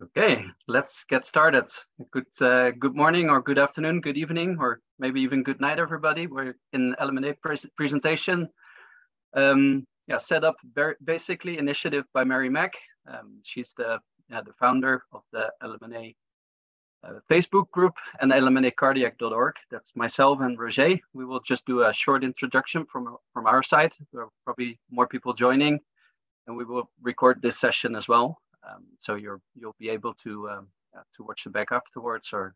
Okay, let's get started. Good morning or good afternoon, good evening, or maybe even good night, everybody. We're in LMNA presentation. Set up basically initiative by Mary Mack. She's the founder of the LMNA Facebook group and LMNAcardiac.org. That's myself and Roger. We will just do a short introduction from our side. There are probably more people joining, and we will record this session as well. So you'll be able to watch it back afterwards, or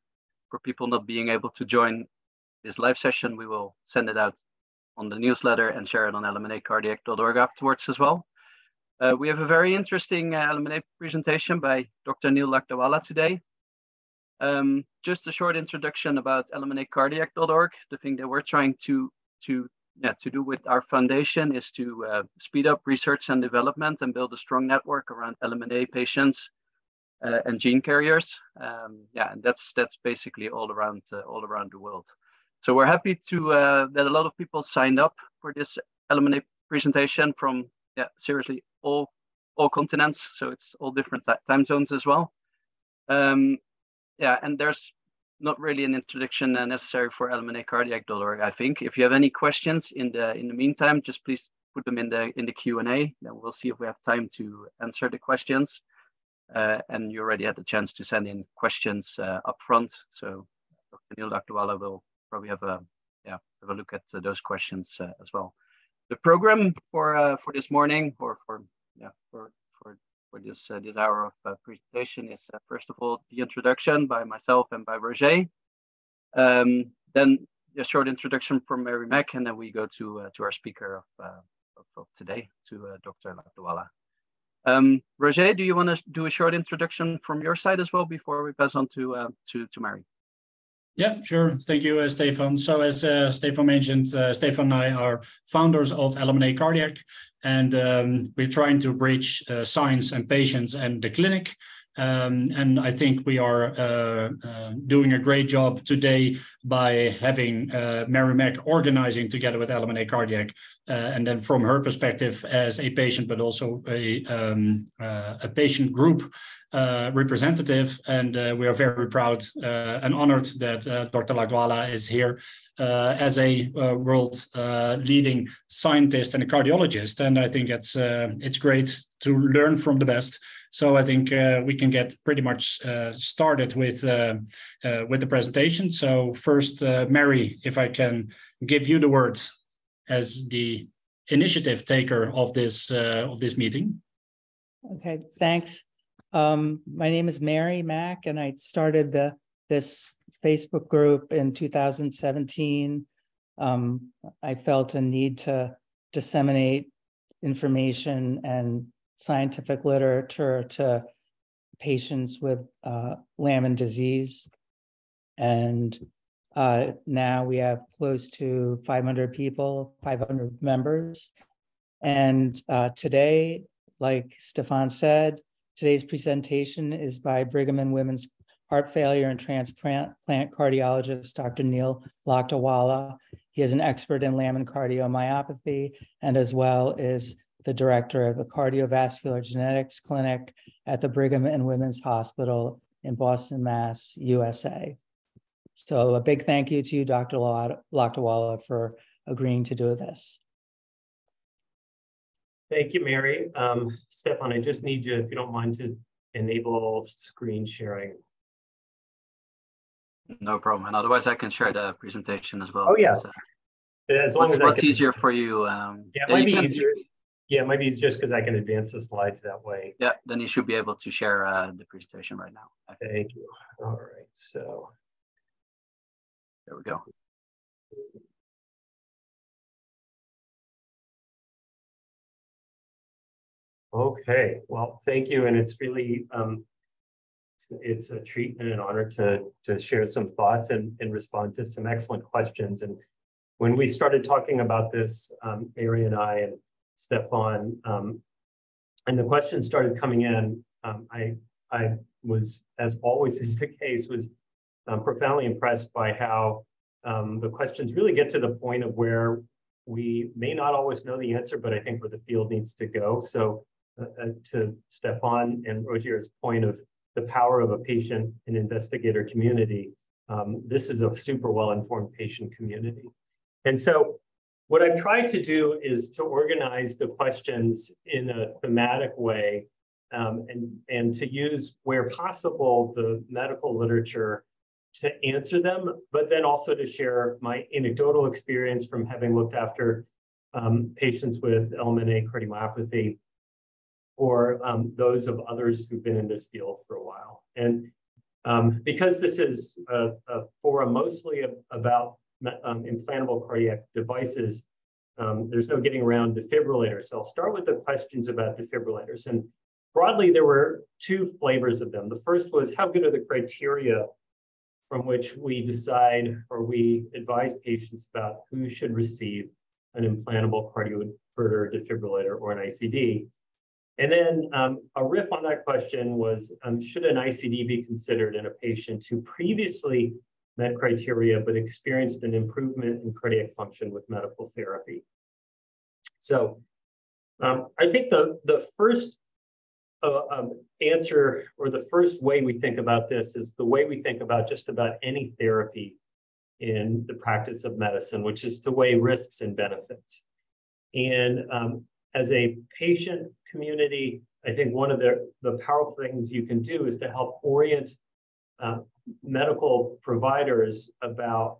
for people not being able to join this live session, we will send it out on the newsletter and share it on LMNAcardiac.org afterwards as well. We have a very interesting LMNA presentation by Dr. Neil Lakdawala today. Just a short introduction about LMNAcardiac.org. The thing that we're trying to do with our foundation is to speed up research and development and build a strong network around LMNA patients and gene carriers. And that's basically all around the world. So we're happy to that a lot of people signed up for this LMNA presentation from seriously all continents. So it's all different time zones as well. And there's not really an introduction necessary for LMNAcardiac.org. I think if you have any questions in the meantime, just please put them in the Q&A. Then we'll see if we have time to answer the questions. And you already had the chance to send in questions up front. So Dr. Neil Lakdawala will probably have a look at those questions as well. The program for this morning, or for this hour of presentation, is first of all the introduction by myself and by Roger, then a short introduction from Mary Mack, and then we go to our speaker of today, to Dr. Lakdawala. Roger, do you want to do a short introduction from your side as well before we pass on to Mary? Yeah, sure. Thank you, Stefan. So as Stefan mentioned, Stefan and I are founders of LMNA Cardiac, and we're trying to bridge science and patients and the clinic. And I think we are doing a great job today by having Mary Mack organizing together with LMNA Cardiac, and then from her perspective as a patient, but also a patient group representative. And we are very proud and honored that Dr. Lakdawala is here as a world leading scientist and a cardiologist. And I think it's great to learn from the best. So I think we can get pretty much started with the presentation. So first, Mary, if I can give you the word as the initiative taker of this meeting. Okay, thanks. My name is Mary Mack, and I started this Facebook group in 2017. I felt a need to disseminate information and scientific literature to patients with LMN disease. And now we have close to 500 people, 500 members. And today, like Stefan said, today's presentation is by Brigham and Women's Heart Failure and Transplant cardiologist, Dr. Neil Lakdawala. He is an expert in LMNA Cardiomyopathy, and as well is the director of the Cardiovascular Genetics Clinic at the Brigham and Women's Hospital in Boston, Mass, USA. So a big thank you to you, Dr. Lakdawala, for agreeing to do this. Thank you, Mary. Stefan, I just need you, if you don't mind, to enable screen sharing. No problem. And otherwise, I can share the presentation as well. Oh, yeah. As long as what's easier for you? Yeah, it might be easier. Yeah, it might be just because I can advance the slides that way. Yeah, then you should be able to share the presentation right now. Thank you. All right, so. There we go. Okay, well, thank you. And it's really, it's a treat and an honor to share some thoughts and respond to some excellent questions. And when we started talking about this, Mary and I and Stefan, and the questions started coming in, I was, as always is the case, was profoundly impressed by how the questions really get to the point of where we may not always know the answer, but I think where the field needs to go. So to Stefan and Roger's point of the power of a patient and investigator community, this is a super well-informed patient community. And so what I've tried to do is to organize the questions in a thematic way, and to use, where possible, the medical literature to answer them, but then also to share my anecdotal experience from having looked after patients with LMNA cardiomyopathy, or those of others who've been in this field for a while. And because this is a forum mostly about implantable cardiac devices, there's no getting around defibrillators. So I'll start with the questions about defibrillators. And broadly, there were two flavors of them. The first was, how good are the criteria from which we decide, or we advise patients about who should receive an implantable cardioverter defibrillator or an ICD? And then a riff on that question was, should an ICD be considered in a patient who previously met criteria but experienced an improvement in cardiac function with medical therapy? So I think the first answer, or the first way we think about this, is the way we think about just about any therapy in the practice of medicine, which is to weigh risks and benefits. And as a patient community, I think one of the powerful things you can do is to help orient medical providers about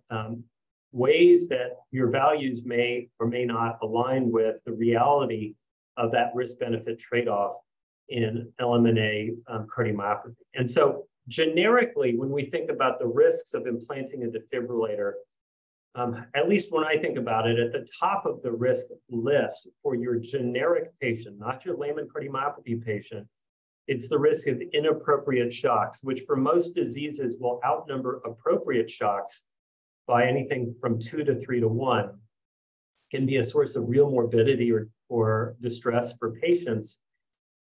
ways that your values may or may not align with the reality of that risk-benefit trade-off in LMNA cardiomyopathy. And so generically, when we think about the risks of implanting a defibrillator, at least when I think about it, at the top of the risk list for your generic patient, not your layman cardiomyopathy patient, it's the risk of inappropriate shocks, which for most diseases will outnumber appropriate shocks by anything from 2 to 3 to 1, can be a source of real morbidity or distress for patients.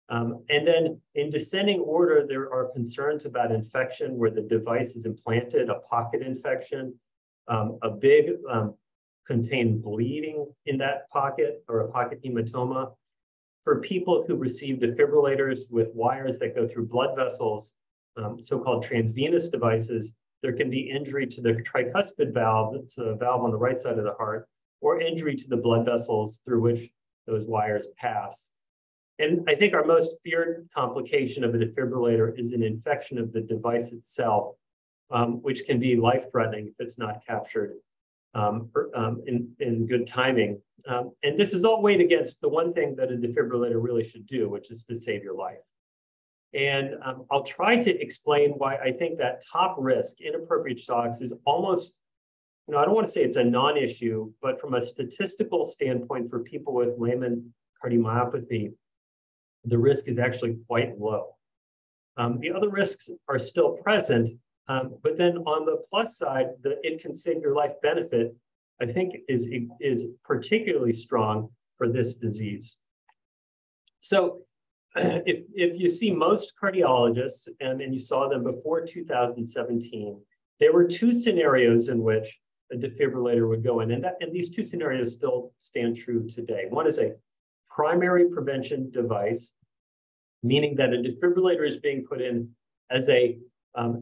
And then in descending order, there are concerns about infection where the device is implanted, a pocket infection, a big contained bleeding in that pocket, or a pocket hematoma. For people who receive defibrillators with wires that go through blood vessels, so-called transvenous devices, there can be injury to the tricuspid valve, that's a valve on the right side of the heart, or injury to the blood vessels through which those wires pass. And I think our most feared complication of a defibrillator is an infection of the device itself, which can be life-threatening if it's not captured in good timing. And this is all weighed against the one thing that a defibrillator really should do, which is to save your life. And I'll try to explain why I think that top risk, inappropriate shocks, is almost, I don't want to say it's a non-issue, but from a statistical standpoint for people with layman cardiomyopathy, the risk is actually quite low. The other risks are still present, but then on the plus side, it can save your life benefit, I think is particularly strong for this disease. So if you see most cardiologists, and you saw them before 2017, there were two scenarios in which a defibrillator would go in, and these two scenarios still stand true today. One is a primary prevention device, meaning that a defibrillator is being put in as a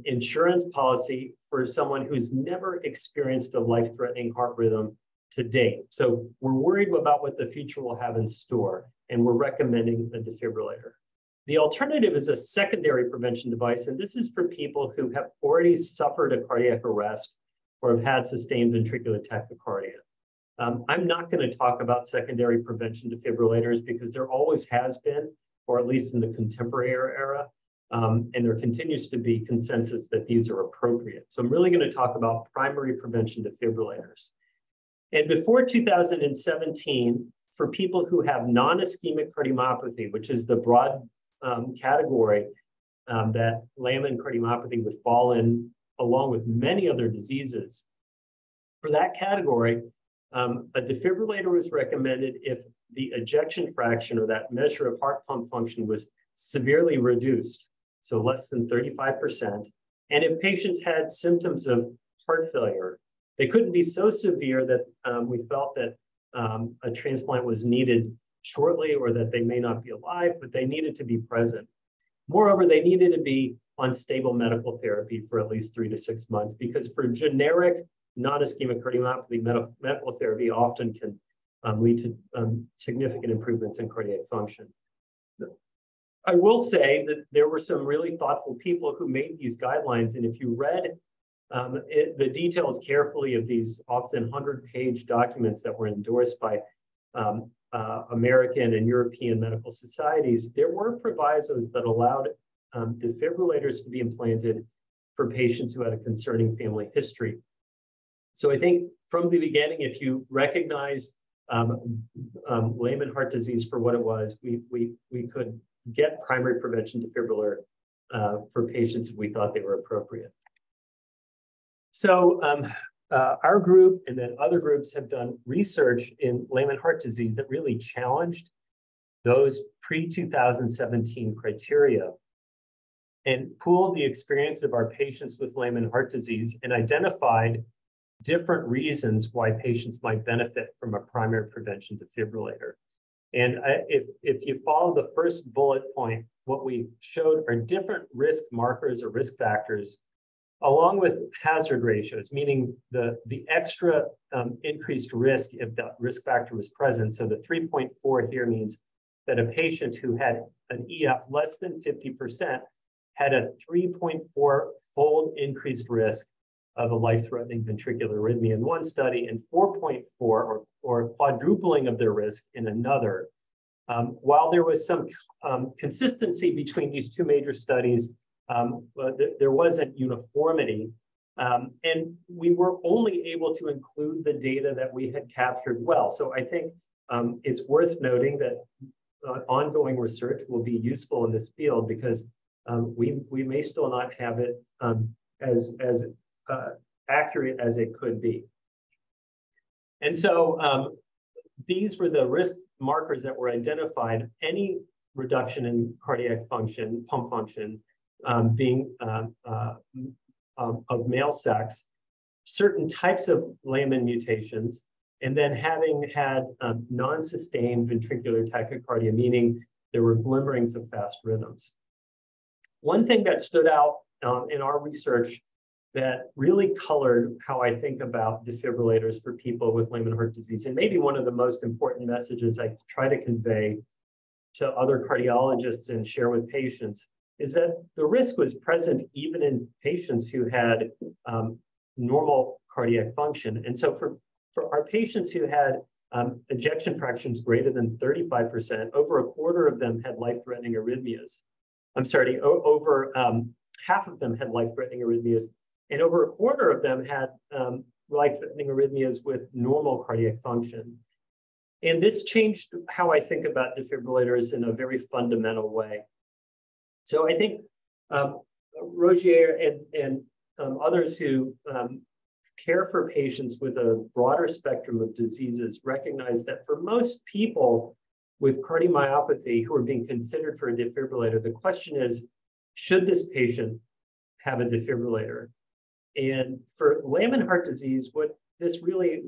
insurance policy for someone who's never experienced a life-threatening heart rhythm to date. So we're worried about what the future will have in store, and we're recommending a defibrillator. The alternative is a secondary prevention device, and this is for people who have already suffered a cardiac arrest or have had sustained ventricular tachycardia. I'm not going to talk about secondary prevention defibrillators because there always has been, or at least in the contemporary era, and there continues to be consensus that these are appropriate. So I'm really going to talk about primary prevention defibrillators. And before 2017, for people who have non-ischemic cardiomyopathy, which is the broad category that layman cardiomyopathy would fall in, along with many other diseases, for that category, a defibrillator was recommended if the ejection fraction, or that measure of heart pump function, was severely reduced, so less than 35%. And if patients had symptoms of heart failure, they couldn't be so severe that we felt that a transplant was needed shortly, or that they may not be alive, but they needed to be present. Moreover, they needed to be on stable medical therapy for at least 3 to 6 months, because for generic non-ischemic cardiomyopathy, medical therapy often can lead to significant improvements in cardiac function. I will say that there were some really thoughtful people who made these guidelines, and if you read the details carefully of these often 100-page documents that were endorsed by American and European medical societies, there were provisos that allowed defibrillators to be implanted for patients who had a concerning family history. So I think from the beginning, if you recognized layman heart disease for what it was, we could get primary prevention defibrillator for patients if we thought they were appropriate. So our group and then other groups have done research in layman heart disease that really challenged those pre-2017 criteria and pooled the experience of our patients with layman heart disease and identified different reasons why patients might benefit from a primary prevention defibrillator. And if you follow the first bullet point, what we showed are different risk markers or risk factors, along with hazard ratios, meaning the extra increased risk if that risk factor was present. So the 3.4 here means that a patient who had an EF less than 50% had a 3.4-fold increased risk of a life-threatening ventricular arrhythmia in one study and 4.4 or quadrupling of their risk in another. While there was some consistency between these two major studies, there wasn't uniformity. And we were only able to include the data that we had captured well. So I think it's worth noting that ongoing research will be useful in this field because we may still not have it as accurate as it could be. And so these were the risk markers that were identified. Any reduction in cardiac function, pump function, being of male sex, certain types of Layman mutations, and then having had non-sustained ventricular tachycardia, meaning there were glimmerings of fast rhythms. One thing that stood out in our research that really colored how I think about defibrillators for people with Layman heart disease, and maybe one of the most important messages I try to convey to other cardiologists and share with patients, is that the risk was present even in patients who had normal cardiac function. And so for our patients who had ejection fractions greater than 35%, over a quarter of them had life-threatening arrhythmias. I'm sorry, over half of them had life-threatening arrhythmias, and over a quarter of them had life-threatening arrhythmias with normal cardiac function. And this changed how I think about defibrillators in a very fundamental way. So I think Rogier and others who care for patients with a broader spectrum of diseases recognize that for most people with cardiomyopathy who are being considered for a defibrillator, the question is, should this patient have a defibrillator? And for Layman heart disease, what this really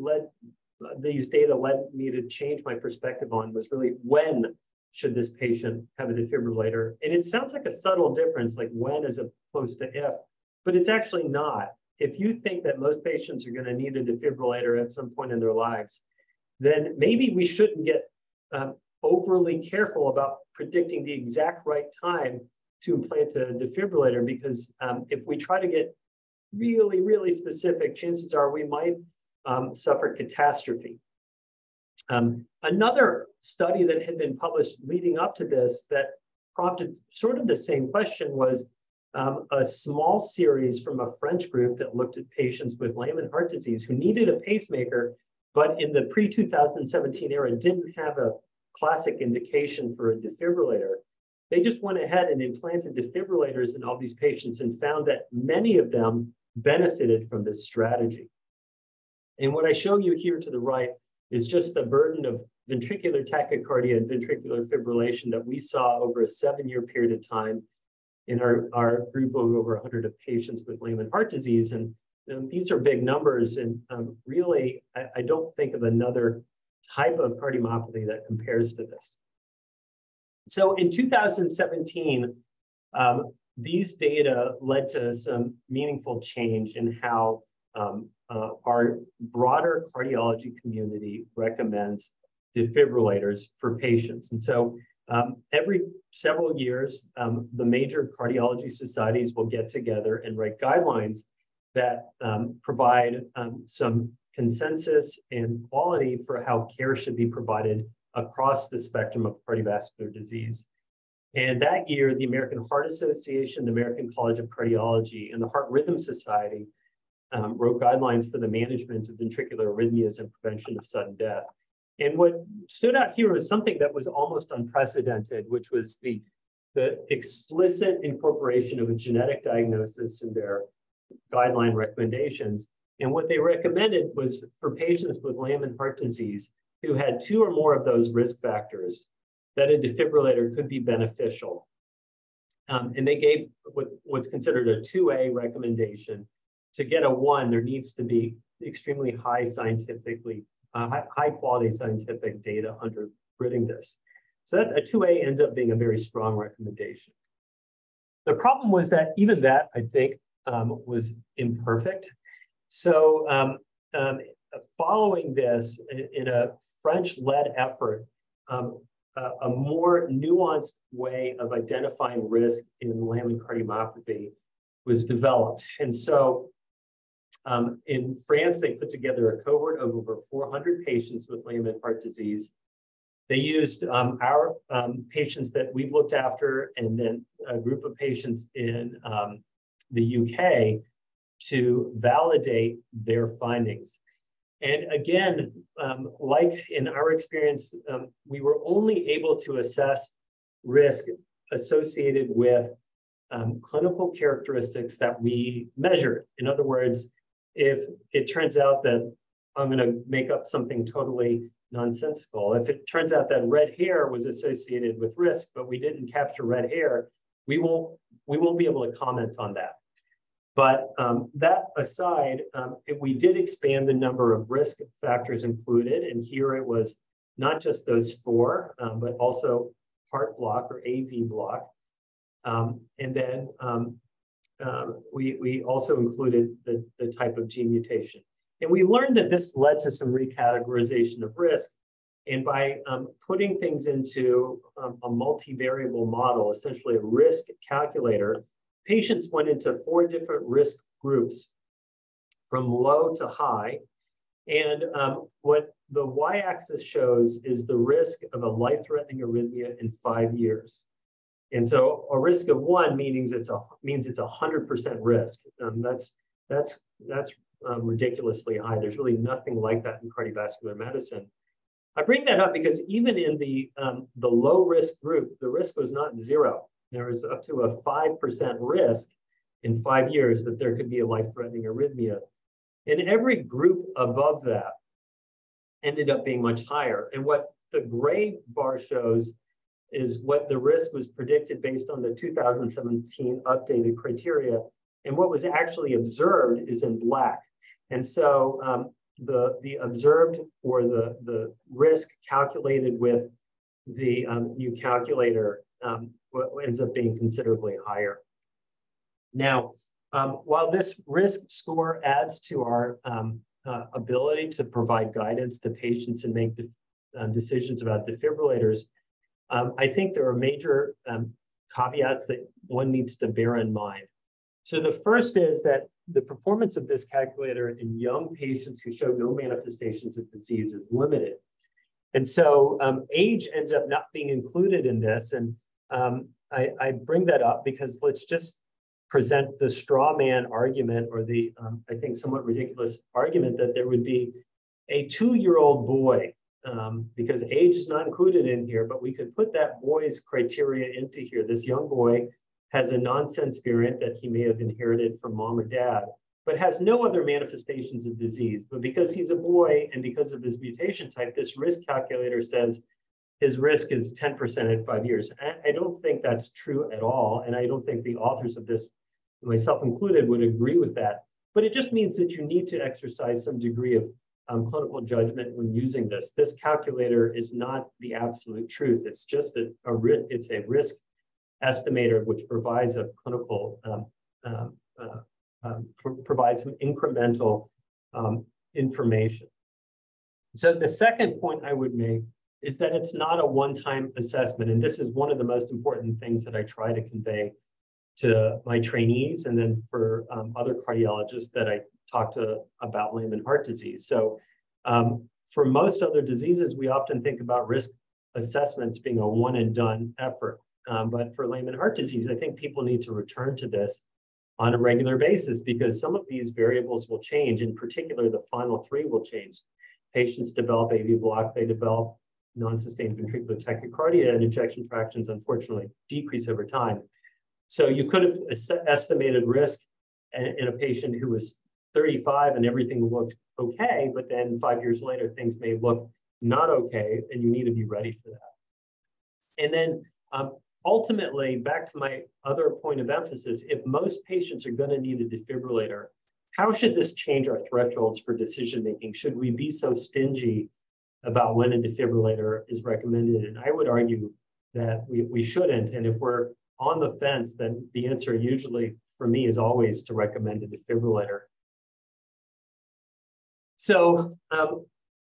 these data led me to change my perspective on was really when should this patient have a defibrillator? And it sounds like a subtle difference, like when as opposed to if, but it's actually not. If you think that most patients are going to need a defibrillator at some point in their lives, then maybe we shouldn't get overly careful about predicting the exact right time to implant a defibrillator, because if we try to get really, really specific, chances are we might suffer catastrophe. Another study that had been published leading up to this that prompted sort of the same question was a small series from a French group that looked at patients with Layman heart disease who needed a pacemaker, but in the pre-2017 era didn't have a classic indication for a defibrillator. They just went ahead and implanted defibrillators in all these patients and found that many of them benefited from this strategy. And what I show you here to the right is just the burden of ventricular tachycardia and ventricular fibrillation that we saw over a 7-year period of time in our group of over 100 of patients with Layman heart disease. And these are big numbers. And really, I don't think of another type of cardiomyopathy that compares to this. So in 2017, these data led to some meaningful change in how our broader cardiology community recommends defibrillators for patients. And so every several years, the major cardiology societies will get together and write guidelines that provide some consensus and quality for how care should be provided across the spectrum of cardiovascular disease. And that year, the American Heart Association, the American College of Cardiology, and the Heart Rhythm Society wrote guidelines for the management of ventricular arrhythmias and prevention of sudden death. And what stood out here was something that was almost unprecedented, which was the explicit incorporation of a genetic diagnosis in their guideline recommendations. And what they recommended was for patients with Lambert heart disease who had 2 or more of those risk factors, that a defibrillator could be beneficial. And they gave what's considered a 2A recommendation. To get a 1, there needs to be extremely high high quality scientific data undergirding this. So that a 2A ends up being a very strong recommendation. The problem was that even that, I think, was imperfect. So following this, in a French-led effort, a more nuanced way of identifying risk in Lambert cardiomyopathy was developed. And so in France, they put together a cohort of over 400 patients with Lambert heart disease. They used our patients that we've looked after and then a group of patients in the UK to validate their findings. And again, like in our experience, we were only able to assess risk associated with clinical characteristics that we measured. In other words, if it turns out that, I'm going to make up something totally nonsensical, if it turns out that red hair was associated with risk, but we didn't capture red hair, we won't be able to comment on that. But that aside, we did expand the number of risk factors included, and here it was not just those 4, but also heart block or AV block. And then we also included the type of gene mutation. And we learned that this led to some recategorization of risk. And by putting things into a multivariable model, essentially a risk calculator, patients went into 4 different risk groups from low to high. And what the y-axis shows is the risk of a life-threatening arrhythmia in 5 years. And so a risk of 1 means it's 100% risk. That's ridiculously high. There's really nothing like that in cardiovascular medicine. I bring that up because even in the low risk group, the risk was not 0. There was up to a 5% risk in 5 years that there could be a life-threatening arrhythmia. And every group above that ended up being much higher. And what the gray bar shows is what the risk was predicted based on the 2017 updated criteria. And what was actually observed is in black. And so the observed or the risk calculated with the new calculator ends up being considerably higher. Now, while this risk score adds to our ability to provide guidance to patients and make decisions about defibrillators, I think there are major caveats that one needs to bear in mind. So the first is that the performance of this calculator in young patients who show no manifestations of disease is limited. And so age ends up not being included in this. And I bring that up because let's just present the straw man argument, or the, I think, somewhat ridiculous argument that there would be a 2-year-old boy, because age is not included in here, but we could put that boy's criteria into here. This young boy has a nonsense variant that he may have inherited from mom or dad, but has no other manifestations of disease. But because he's a boy and because of his mutation type, this risk calculator says his risk is 10% at 5 years. I don't think that's true at all. And I don't think the authors of this, myself included, would agree with that. But it just means that you need to exercise some degree of clinical judgment when using this. This calculator is not the absolute truth. It's just it's a risk estimator, which provides a clinical, provides some incremental information. So the second point I would make is that it's not a one-time assessment. And this is one of the most important things that I try to convey to my trainees and then for other cardiologists that I talk to about Lehman heart disease. So for most other diseases, we often think about risk assessments being a one and done effort. But for Lehman heart disease, I think people need to return to this on a regular basis because some of these variables will change. In particular, the final three will change. Patients develop AV block, they develop non-sustained ventricular tachycardia, and ejection fractions, unfortunately, decrease over time. So you could have estimated risk in a patient who was 35 and everything looked okay, but then 5 years later, things may look not okay, and you need to be ready for that. And then ultimately, back to my other point of emphasis, if most patients are going to need a defibrillator, how should this change our thresholds for decision-making? Should we be so stingy about when a defibrillator is recommended? And I would argue that we shouldn't. And if we're on the fence, then the answer usually for me is always to recommend a defibrillator. So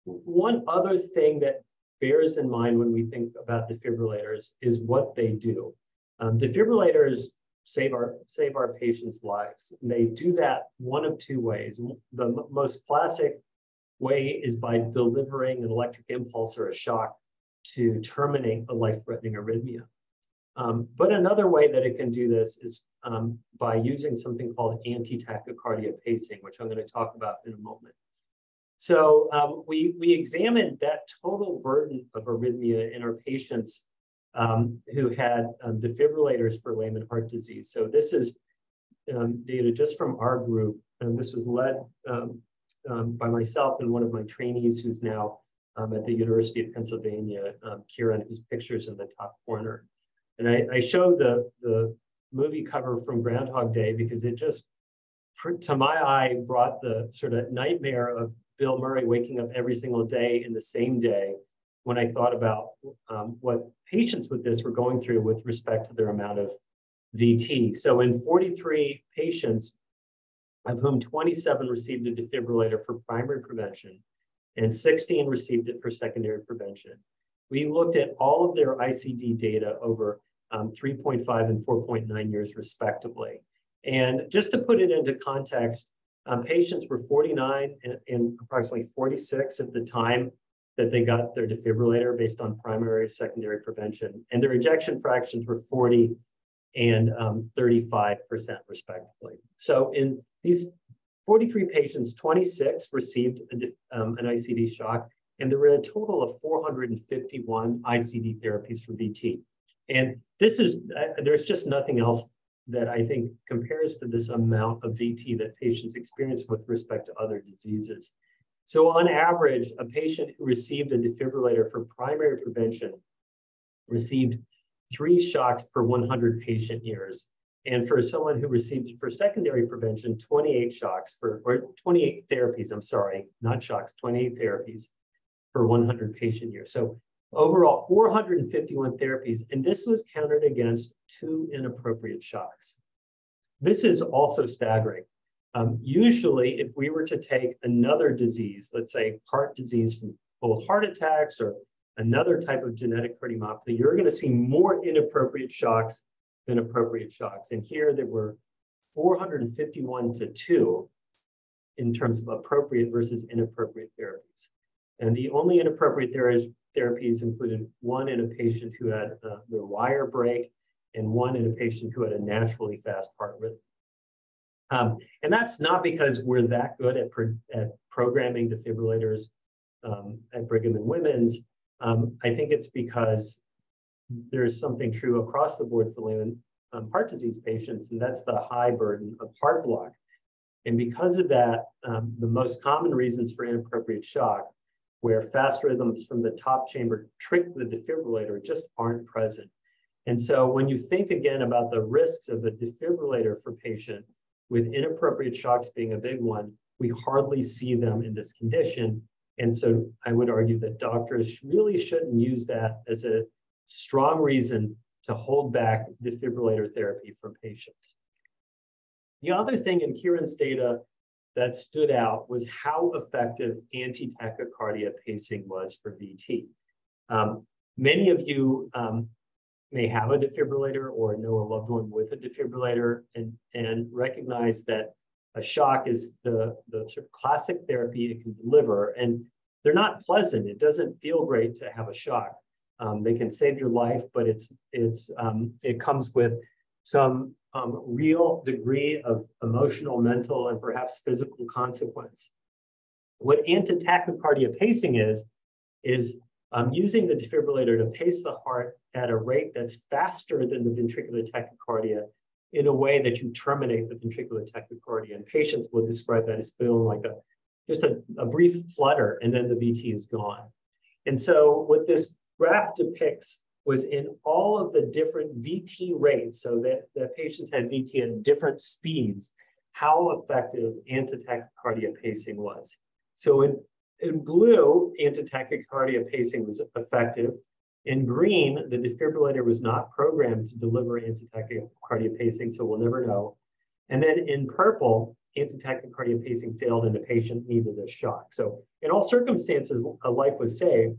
one other thing that bears in mind when we think about defibrillators is what they do. Defibrillators save our patients' lives. And they do that one of two ways. The most classic way is by delivering an electric impulse or a shock to terminate a life-threatening arrhythmia. But another way that it can do this is by using something called anti-tachycardia pacing, which I'm going to talk about in a moment. So we examined that total burden of arrhythmia in our patients who had defibrillators for Lehman heart disease. So this is data just from our group, and this was led by myself and one of my trainees who's now at the University of Pennsylvania, Kieran, whose picture's in the top corner. And I showed the movie cover from Groundhog Day because it just, to my eye, brought the sort of nightmare of Bill Murray waking up every single day in the same day when I thought about what patients with this were going through with respect to their amount of VT. So in 43 patients, of whom 27 received a defibrillator for primary prevention and 16 received it for secondary prevention, we looked at all of their ICD data over 3.5 and 4.9 years respectively. And just to put it into context, patients were 49 and approximately 46 at the time that they got their defibrillator based on primary, secondary prevention. And their ejection fractions were 40 and 35% respectively. So in these 43 patients, 26 received an ICD shock, and there were a total of 451 ICD therapies for VT. And this is, there's just nothing else that I think compares to this amount of VT that patients experience with respect to other diseases. So on average, a patient who received a defibrillator for primary prevention received 3 shocks per 100 patient years. And for someone who received it for secondary prevention, 28 shocks for, or 28 therapies, I'm sorry, not shocks, 28 therapies for 100 patient years. So overall, 451 therapies, and this was counted against 2 inappropriate shocks. This is also staggering. Usually, if we were to take another disease, let's say heart disease from both heart attacks or another type of genetic cardiomyopathy, you're going to see more inappropriate shocks than appropriate shocks. And here there were 451 to 2 in terms of appropriate versus inappropriate therapies. And the only inappropriate therapies included 1 in a patient who had their wire break and 1 in a patient who had a naturally fast heart rhythm. And that's not because we're that good at programming defibrillators at Brigham and Women's. I think it's because there's something true across the board for Lehman heart disease patients, and that's the high burden of heart block. And because of that, the most common reasons for inappropriate shock, where fast rhythms from the top chamber trick the defibrillator, just aren't present. And so when you think again about the risks of a defibrillator for patient, with inappropriate shocks being a big one, we hardly see them in this condition. And so I would argue that doctors really shouldn't use that as a strong reason to hold back defibrillator therapy from patients. The other thing in Kieran's data that stood out was how effective anti-tachycardia pacing was for VT. Many of you may have a defibrillator or know a loved one with a defibrillator and recognize that a shock is the sort of classic therapy it can deliver, and they're not pleasant. It doesn't feel great to have a shock. They can save your life, but it comes with some real degree of emotional, mental, and perhaps physical consequence. What anti-tachycardia pacing is using the defibrillator to pace the heart at a rate that's faster than the ventricular tachycardia in a way that you terminate the ventricular tachycardia. And patients will describe that as feeling like just a brief flutter, and then the VT is gone. And so what this graph depicts was in all of the different VT rates, so that patients had VT at different speeds, how effective anti-tachycardia pacing was. So in blue, anti-tachycardia pacing was effective. In green, the defibrillator was not programmed to deliver anti-tachycardia pacing, so we'll never know. And then in purple, anti-tachycardia pacing failed and the patient needed a shock. So in all circumstances, a life was saved,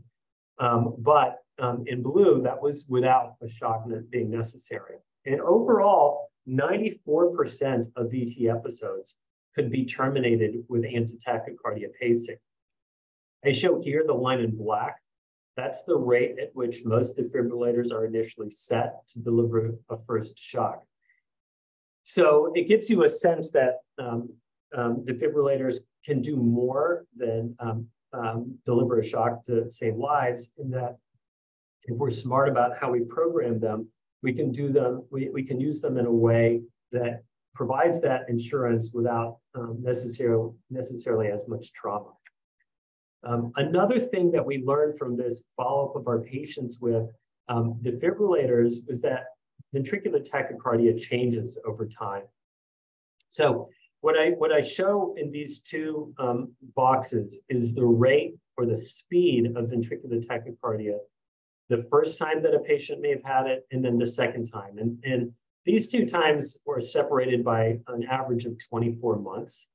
but in blue, that was without a shock being necessary. And overall, 94% of VT episodes could be terminated with anti-tachycardia pacing. I show here the line in black. That's the rate at which most defibrillators are initially set to deliver a first shock. So it gives you a sense that defibrillators can do more than deliver a shock to save lives, in that if we're smart about how we program them, we can use them in a way that provides that insurance without necessarily as much trauma. Another thing that we learned from this follow-up of our patients with defibrillators was that ventricular tachycardia changes over time. So what I show in these two boxes is the rate or the speed of ventricular tachycardia the first time that a patient may have had it, and then the second time. And these two times were separated by an average of 24 months.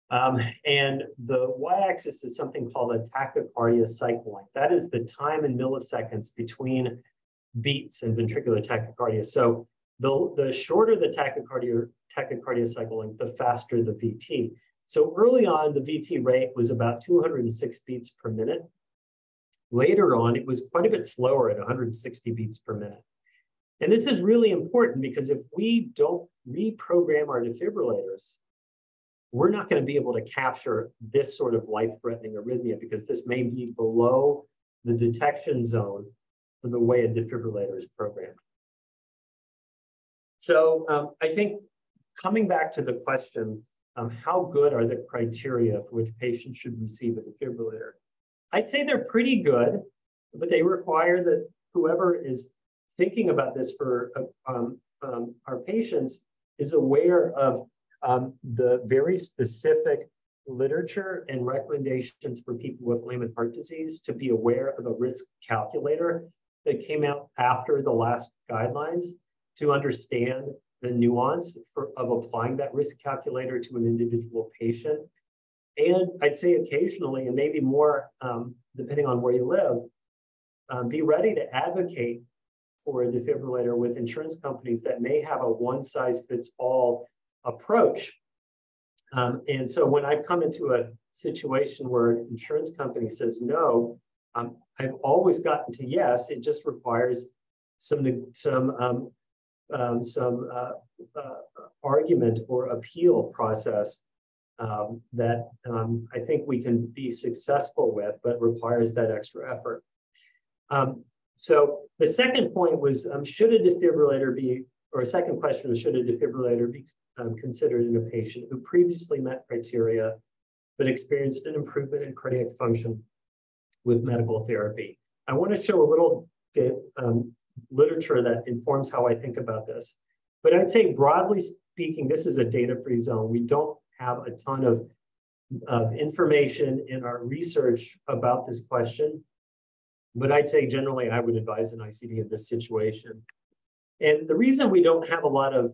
And the y-axis is something called a tachycardia cycle length. That is the time in milliseconds between beats and ventricular tachycardia. So the shorter the tachycardia cycle length, the faster the VT. So early on, the VT rate was about 206 beats per minute. Later on, it was quite a bit slower at 160 beats per minute. And this is really important because if we don't reprogram our defibrillators, we're not going to be able to capture this sort of life-threatening arrhythmia, because this may be below the detection zone for the way a defibrillator is programmed. So I think coming back to the question, how good are the criteria for which patients should receive a defibrillator? I'd say they're pretty good, but they require that whoever is thinking about this for our patients is aware of the very specific literature and recommendations for people with lament heart disease to be aware of a risk calculator that came out after the last guidelines to understand the nuance of applying that risk calculator to an individual patient. And I'd say occasionally, and maybe more depending on where you live, be ready to advocate for a defibrillator with insurance companies that may have a one-size-fits-all approach. And so when I've come into a situation where an insurance company says no, I've always gotten to yes. It just requires some argument or appeal process that I think we can be successful with, but requires that extra effort. So the second point was, should a defibrillator be, or a second question was, should a defibrillator be considered in a patient who previously met criteria but experienced an improvement in cardiac function with medical therapy? I want to show a little literature that informs how I think about this. But I'd say broadly speaking, this is a data-free zone. We don't have a ton of information in our research about this question. But I'd say generally I would advise an ICD in this situation. And the reason we don't have a lot of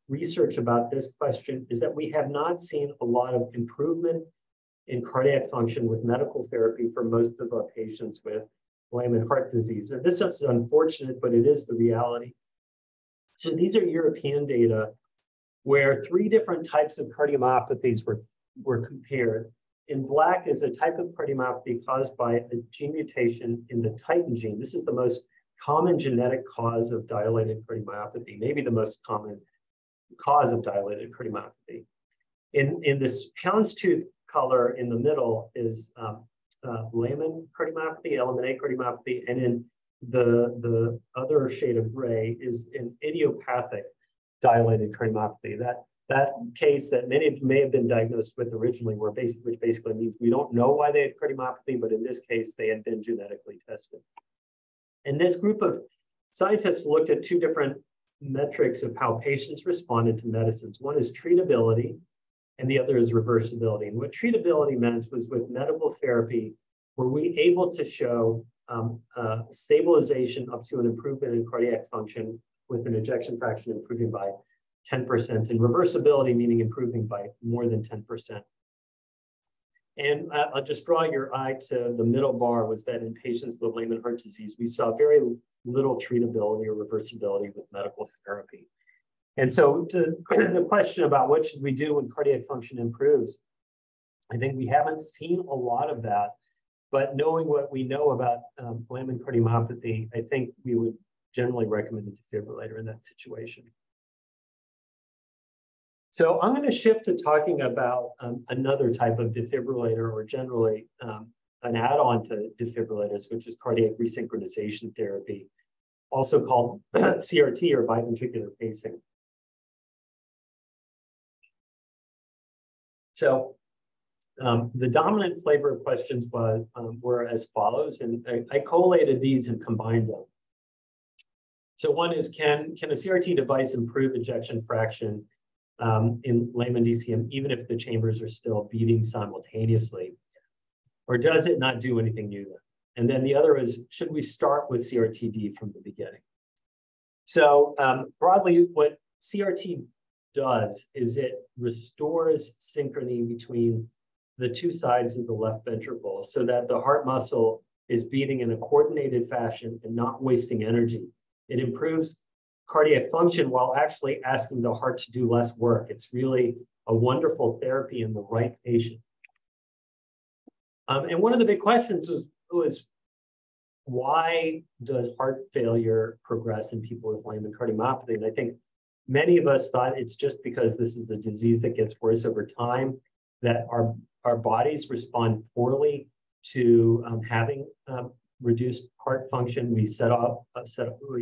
research about this question is that we have not seen a lot of improvement in cardiac function with medical therapy for most of our patients with Lehman heart disease. And this is unfortunate, but it is the reality. So these are European data where 3 different types of cardiomyopathies were compared. In black is a type of cardiomyopathy caused by a gene mutation in the titin gene. This is the most common genetic cause of dilated cardiomyopathy, maybe the most common cause of dilated cardiomyopathy. In this houndstooth color in the middle is Lehman cardiomyopathy, LMNA cardiomyopathy, and in the other shade of gray is an idiopathic dilated cardiomyopathy. That case that many of you may have been diagnosed with originally, which basically means we don't know why they had cardiomyopathy, but in this case, they had been genetically tested. And this group of scientists looked at 2 different metrics of how patients responded to medicines. One is treatability, and the other is reversibility. And what treatability meant was with medical therapy, were we able to show stabilization up to an improvement in cardiac function with an ejection fraction improving by 10%, and reversibility meaning improving by more than 10%. And I'll just draw your eye to the middle bar was that in patients with Lehman heart disease, we saw very little treatability or reversibility with medical therapy. And so to the question about what should we do when cardiac function improves, I think we haven't seen a lot of that, but knowing what we know about Lehman cardiomyopathy, I think we would generally recommend a defibrillator in that situation. So I'm going to shift to talking about another type of defibrillator, or generally an add-on to defibrillators, which is cardiac resynchronization therapy, also called CRT or biventricular pacing. So the dominant flavor of questions were as follows, and I collated these and combined them. So one is, can a CRT device improve ejection fraction in Lehman DCM, even if the chambers are still beating simultaneously? Or does it not do anything new then? And then the other is, should we start with CRTD from the beginning? So broadly, what CRT does is it restores synchrony between the 2 sides of the left ventricle so that the heart muscle is beating in a coordinated fashion and not wasting energy. It improves cardiac function while actually asking the heart to do less work. It's really a wonderful therapy in the right patient. And one of the big questions was why does heart failure progress in people with Lehman cardiomyopathy? And I think many of us thought it's just because this is the disease that gets worse over time, that our bodies respond poorly to having reduced heart function. We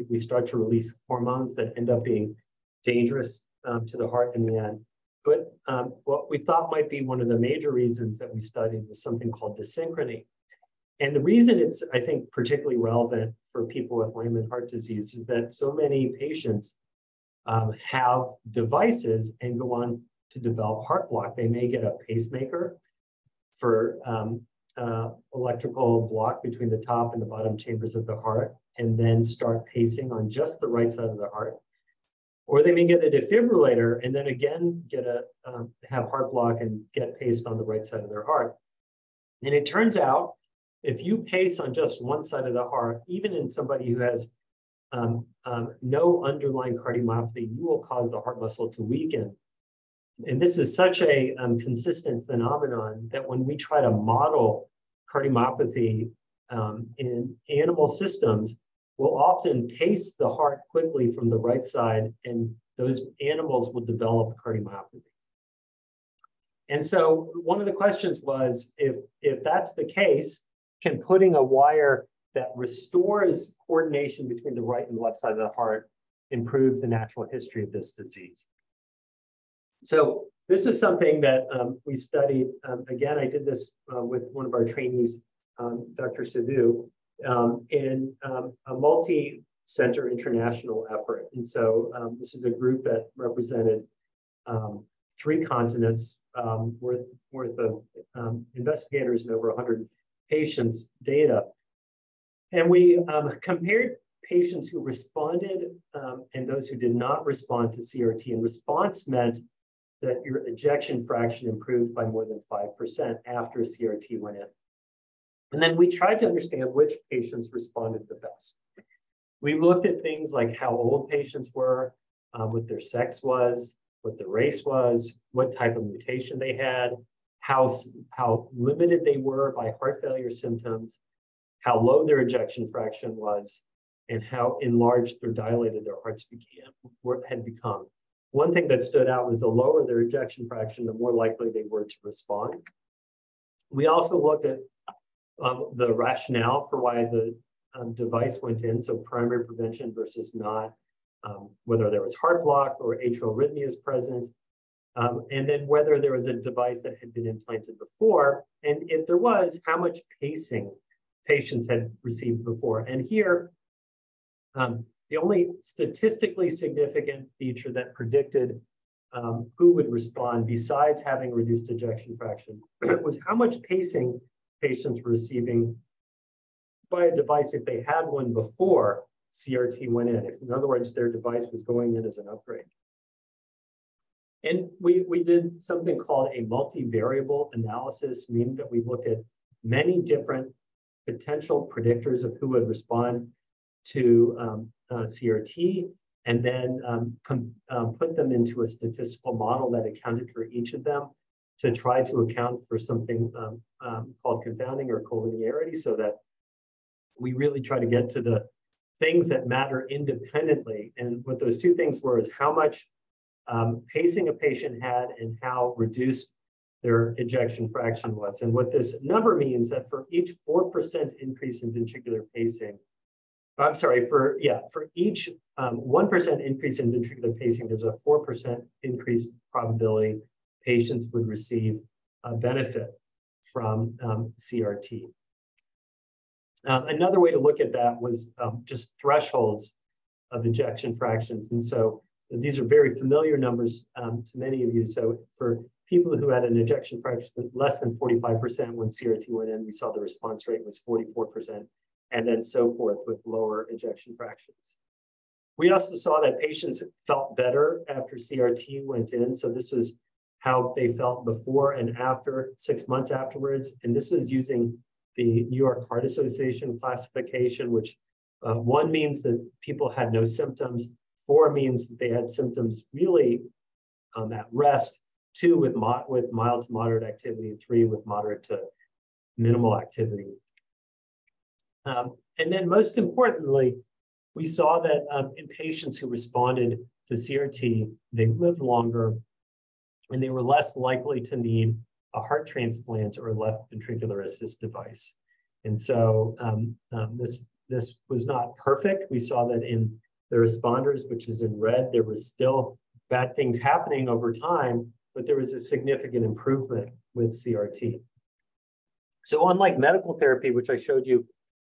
we start to release hormones that end up being dangerous to the heart in the end. But what we thought might be one of the major reasons that we studied was something called dysynchrony. And the reason it's, I think, particularly relevant for people with Lehman heart disease is that so many patients have devices and go on to develop heart block. They may get a pacemaker for electrical block between the top and the bottom chambers of the heart, and then start pacing on just the right side of the heart. Or they may get a defibrillator and then again get have heart block and get paced on the right side of their heart. And it turns out, if you pace on just one side of the heart, even in somebody who has no underlying cardiomyopathy, you will cause the heart muscle to weaken. And this is such a consistent phenomenon that when we try to model cardiomyopathy in animal systems, we'll often pace the heart quickly from the right side, and those animals will develop cardiomyopathy. And so one of the questions was, if that's the case, can putting a wire that restores coordination between the right and left side of the heart improve the natural history of this disease? So this is something that we studied. Again, I did this with one of our trainees, Dr. Sidhu, in a multi-center international effort. And so this is a group that represented 3 continents worth of investigators and over 100 patients' data. And we compared patients who responded and those who did not respond to CRT. And response meant that your ejection fraction improved by more than 5% after CRT went in. And then we tried to understand which patients responded the best. We looked at things like how old patients were, what their sex was, what their race was, what type of mutation they had, how limited they were by heart failure symptoms, how low their ejection fraction was, and how enlarged or dilated their hearts had become. One thing that stood out was the lower their ejection fraction, the more likely they were to respond. We also looked at the rationale for why the device went in, so primary prevention versus not, whether there was heart block or atrial arrhythmias present, and then whether there was a device that had been implanted before, and if there was, how much pacing patients had received before. And here, the only statistically significant feature that predicted who would respond besides having reduced ejection fraction was how much pacing patients were receiving by a device if they had one before CRT went in. If, in other words, their device was going in as an upgrade. And we did something called a multivariable analysis, meaning that we looked at many different potential predictors of who would respond to CRT, and then put them into a statistical model that accounted for each of them to try to account for something called confounding or collinearity, so that we really try to get to the things that matter independently. And what those two things were is how much pacing a patient had and how reduced their ejection fraction was. And what this number means that for each 4% increase in ventricular pacing, I'm sorry, for each 1% increase in ventricular pacing, there's a 4% increased probability patients would receive a benefit from CRT. Another way to look at that was just thresholds of ejection fractions. And so these are very familiar numbers to many of you. So for people who had an ejection fraction less than 45% when CRT went in, we saw the response rate was 44%, and then so forth with lower ejection fractions. We also saw that patients felt better after CRT went in. So this was how they felt before and after, 6 months afterwards. And this was using the New York Heart Association classification, which 1 means that people had no symptoms, 4 means that they had symptoms really at rest, 2 with mild to moderate activity, and 3 with moderate to minimal activity. And then most importantly, we saw that in patients who responded to CRT, they lived longer and they were less likely to need a heart transplant or a left ventricular assist device. And so this was not perfect. We saw that in the responders, which is in red, there was still bad things happening over time, but there was a significant improvement with CRT. So unlike medical therapy, which I showed you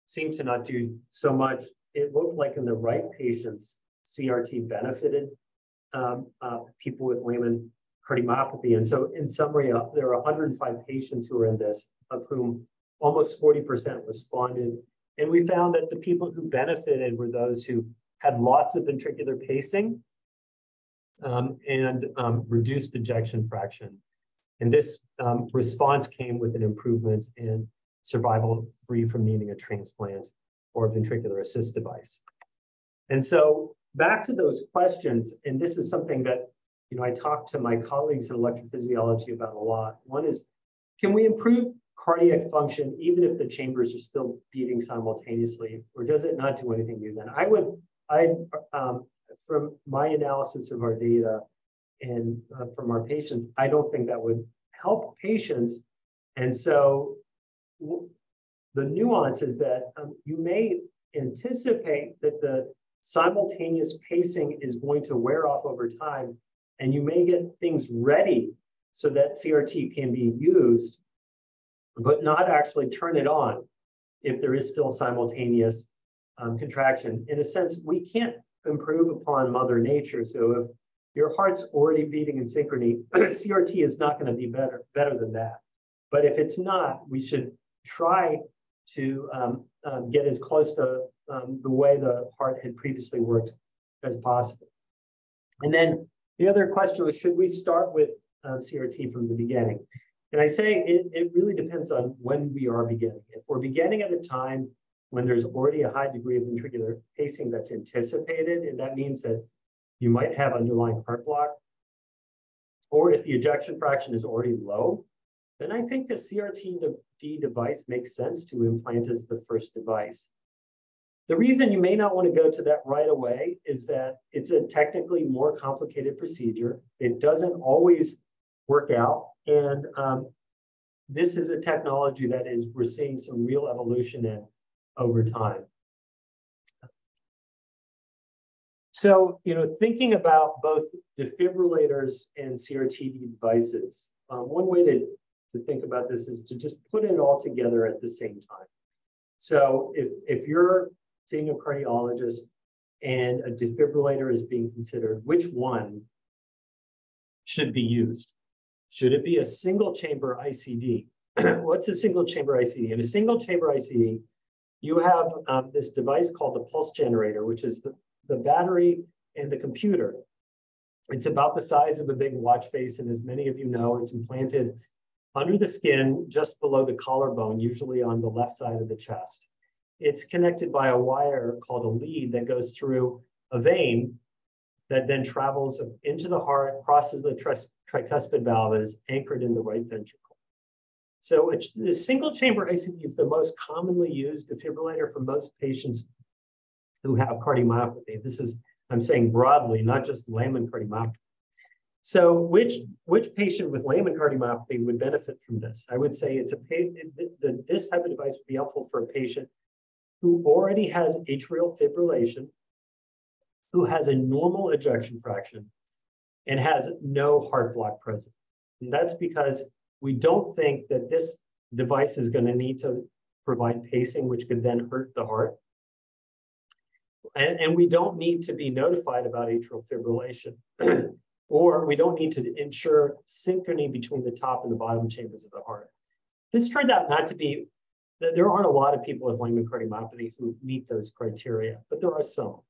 seemed to not do so much, it looked like in the right patients, CRT benefited people with LMNA cardiomyopathy. And so in summary, there are 105 patients who were in this, of whom almost 40% responded. And we found that the people who benefited were those who had lots of ventricular pacing and reduced ejection fraction. And this response came with an improvement in survival free from needing a transplant or a ventricular assist device. And so back to those questions, and this is something that I talk to my colleagues in electrophysiology about a lot. One is, can we improve cardiac function even if the chambers are still beating simultaneously, or does it not do anything new then? From my analysis of our data and from our patients, I don't think that would help patients. And so the nuance is that you may anticipate that the simultaneous pacing is going to wear off over time, and you may get things ready so that CRT can be used, but not actually turn it on if there is still simultaneous contraction. In a sense, we can't improve upon Mother Nature. So if your heart's already beating in synchrony, CRT is not going to be better than that. But if it's not, we should try to get as close to the way the heart had previously worked as possible. And then the other question was, should we start with CRT from the beginning? And I say it really depends on when we are beginning. If we're beginning at a time when there's already a high degree of ventricular pacing that's anticipated, and that means that you might have underlying heart block, or if the ejection fraction is already low, then I think the CRT-D device makes sense to implant as the first device. The reason you may not want to go to that right away is that it's a technically more complicated procedure. It doesn't always work out. And this is a technology that we're seeing some real evolution in over time. So, thinking about both defibrillators and CRT-D devices, one way to think about this is to just put it all together at the same time. So if you're seeing a cardiologist and a defibrillator is being considered, which one should be used? Should it be a single chamber ICD? What's a single chamber ICD? In a single chamber ICD, you have this device called the pulse generator, which is the battery and the computer. It's about the size of a big watch face, and as many of you know, it's implanted under the skin, just below the collarbone, usually on the left side of the chest. It's connected by a wire called a lead that goes through a vein that then travels into the heart, crosses the tricuspid valve, and is anchored in the right ventricle. So the single chamber ICD is the most commonly used defibrillator for most patients who have cardiomyopathy. This is, I'm saying broadly, not just layman cardiomyopathy. So which patient with layman cardiomyopathy would benefit from this? I would say this type of device would be helpful for a patient who already has atrial fibrillation, who has a normal ejection fraction, and has no heart block present. And that's because we don't think that this device is going to need to provide pacing, which could then hurt the heart. And we don't need to be notified about atrial fibrillation. Or we don't need to ensure synchrony between the top and the bottom chambers of the heart. This turned out not to be, there aren't a lot of people with layman cardiomyopathy who meet those criteria, but there are some.